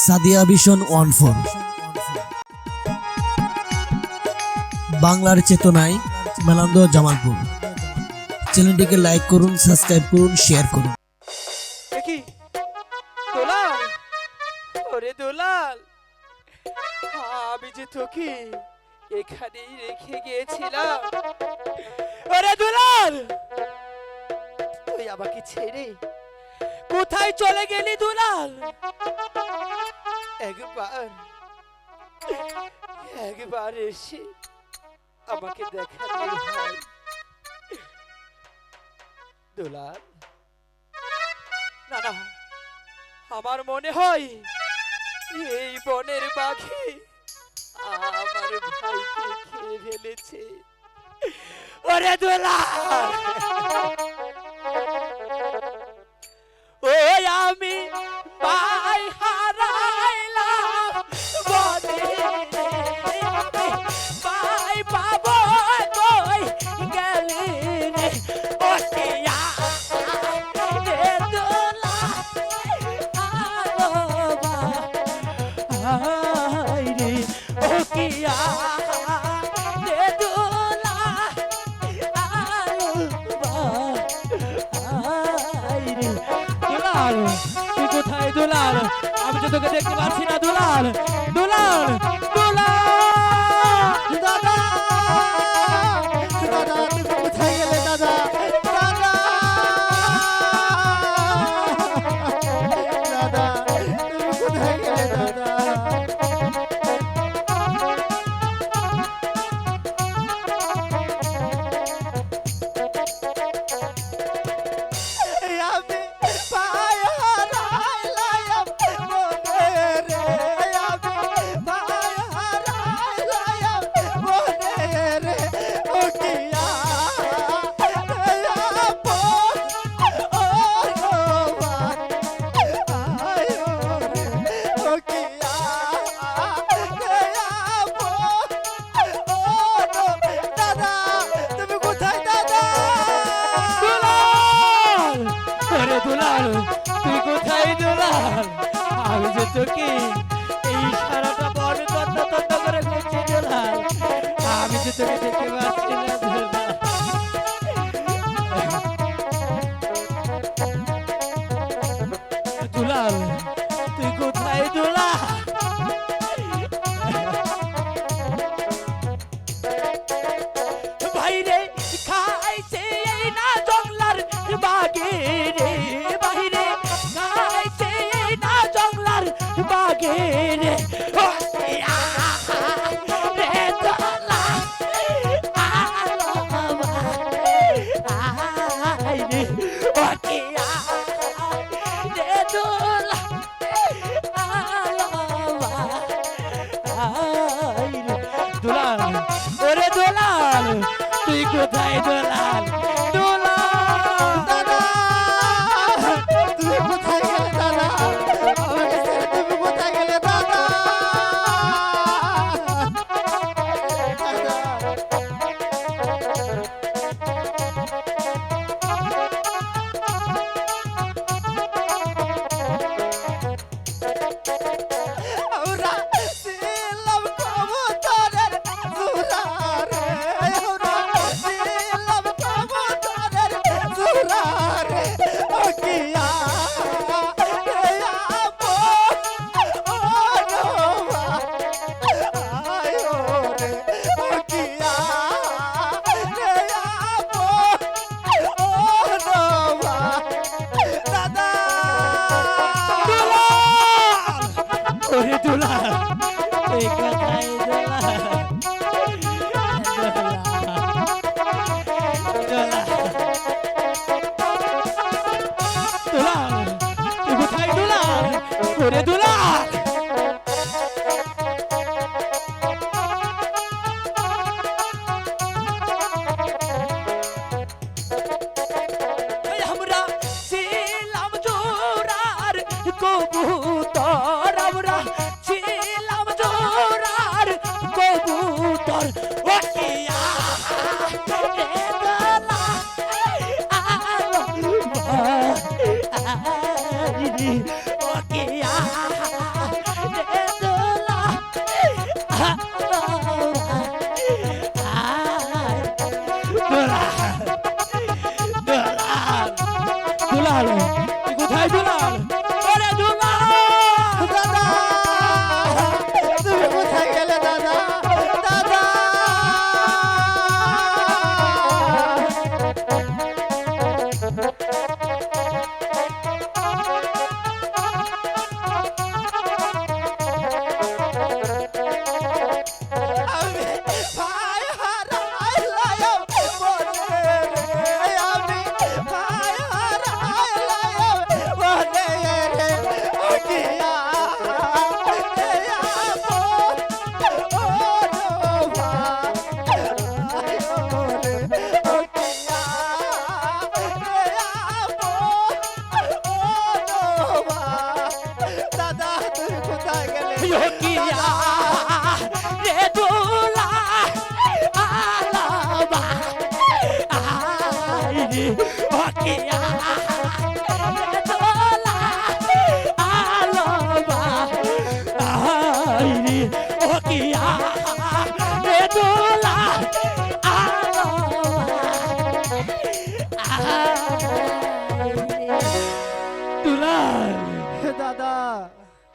Sadia vision 14 বাংলার চেতনায় মেলান্দ জামালপুর। চ্যানেলটিকে লাইক করুন, সাবস্ক্রাইব করুন, শেয়ার করুন। কি দুলাল, ওরে দুলাল, আমি যে তোকে এখানেই রেখে গিয়েছিলাম। ওরে দুলাল, তুই আমাকে ছেড়ে কোথায় চলে গেলি দুলাল? একবার এসে আমাকে দেখা দে ভাই। দুলাল, না না, আমার মনে হয় এই বনের বাঘে আমার ভাইকে খেয়ে ফেলেছে। ওরে দুলাল, ওই আমি ভাই হারাইলাম বনে, ভাই পাবো কই গেলি রে? ওটিয়া রে দুলাল, আই রে ওকিয়া রে দুলাল, আই রে দুলাল। তুই কোথায় দুলাল? আমি তো তোকে দেখতে পাচ্ছি না দুলাল। দুলাল, দুলাল, দাদা, দাদা, তুমি কোথায় গেলে দাদা? দাদা, দাদা, তুমি কোথায় গেলে দাদা? তুই কোথায় দুলাল? আমি যে তোকে এই সারাটা বনে তন্ন তন্ন করে খুঁজছি দুলাল, আমি যে তোকে দেখতে পাচ্ছি না দুলাল। দুলাল, তুই কোথায় দুলাল? বাইরে খাইছে এই না জঙ্গলার বাগে রে, বাইরে খাইছে এই না জঙ্গলার বাগে রে। রে দুলাল, আলো আই রে ওকিয়া রে দুলাল, আলো আই রে দুলাল। ওরে দুলাল, তুই কোথায় দুলাল? দুলাল, দাদা, তুমি কোথায় গেলে দাদা? আমাকে ছেড়ে তুমি কোথায় গেলে দাদা? আমরা ছিলাম কবুতরের জোড়ারে, আমরা ছিলাম কবুতরের জোড়ারে, ওকিয়া রে আপো ও রোমা, আয়ো রে ওকিয়া রে আপো ও রোমা, দাদা। ওরে দুলাল, তুই কোথায় দুলাল? দুলাল, তুই কোথায় দুলাল? ওরে দুলাল, আমরা ছিলাম জোড়ার কবুতর, আমরা ছিলাম জোড়ার কবুতর, ওকিয়া রে দুলাল, আলো আই রে ওকিয়া কোথায় গেলে কি